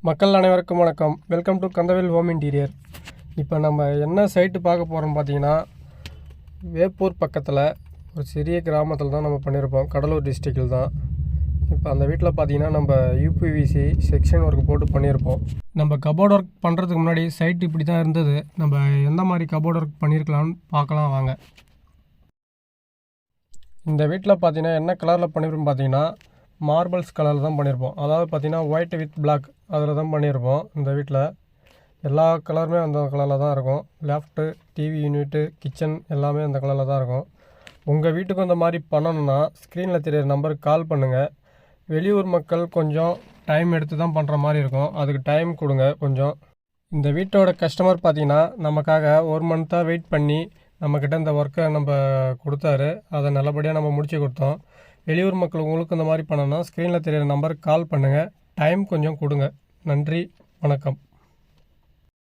மக்கள் அனைவருக்கும் வணக்கம். Welcome to Kandavel home interior. இப்போ நம்ம என்ன சைட்டு பார்க்க போகிறோம்னு பார்த்தீங்கன்னா, வேப்பூர் பக்கத்தில் ஒரு சிறிய கிராமத்தில் தான் நம்ம பண்ணியிருப்போம். கடலூர் டிஸ்ட்ரிக்டில் தான். இப்போ அந்த வீட்டில் பார்த்தீங்கன்னா நம்ம யூபிவிசி செக்ஷன் ஒர்க் போட்டு பண்ணியிருப்போம். நம்ம கபோர்ட் ஒர்க் பண்ணுறதுக்கு முன்னாடி சைட் இப்படி தான் இருந்தது. நம்ம எந்த மாதிரி கபோர்ட் ஒர்க் பண்ணியிருக்கலாம்னு பார்க்கலாம் வாங்க. இந்த வீட்டில் பார்த்தீங்கன்னா என்ன கலரில் பண்ணியிருப்போம் பார்த்தீங்கன்னா, மார்பிள்ஸ் கலரில் தான் பண்ணியிருப்போம். அதாவது பார்த்தீங்கன்னா ஒயிட் வித் பிளாக் அதில் தான் பண்ணியிருப்போம். இந்த வீட்டில் எல்லா கலருமே அந்த கலரில் தான் இருக்கும். லெஃப்ட்டு, டிவி யூனிட்டு, கிச்சன் எல்லாமே அந்த கலரில் தான் இருக்கும். உங்கள் வீட்டுக்கு இந்த மாதிரி பண்ணணுன்னா ஸ்க்ரீனில் தெரியிற நம்பருக்கு கால் பண்ணுங்கள். வெளியூர் மக்கள் கொஞ்சம் டைம் எடுத்து தான் பண்ணுற மாதிரி இருக்கும். அதுக்கு டைம் கொடுங்க கொஞ்சம். இந்த வீட்டோட கஸ்டமர் பார்த்திங்கன்னா நமக்காக 1 மந்த்தாக வெயிட் பண்ணி நம்மக்கிட்ட இந்த ஒர்க்கை நம்ம கொடுத்தாரு. அதை நல்லபடியாக நம்ம முடிச்சு கொடுத்தோம். வெளியூர் மக்கள் உங்களுக்கு இந்த மாதிரி பண்ணணும்னா ஸ்க்ரீனில் தெரியிற நம்பருக்கு கால் பண்ணுங்கள். டைம் கொஞ்சம் கொடுங்க. நன்றி, வணக்கம்.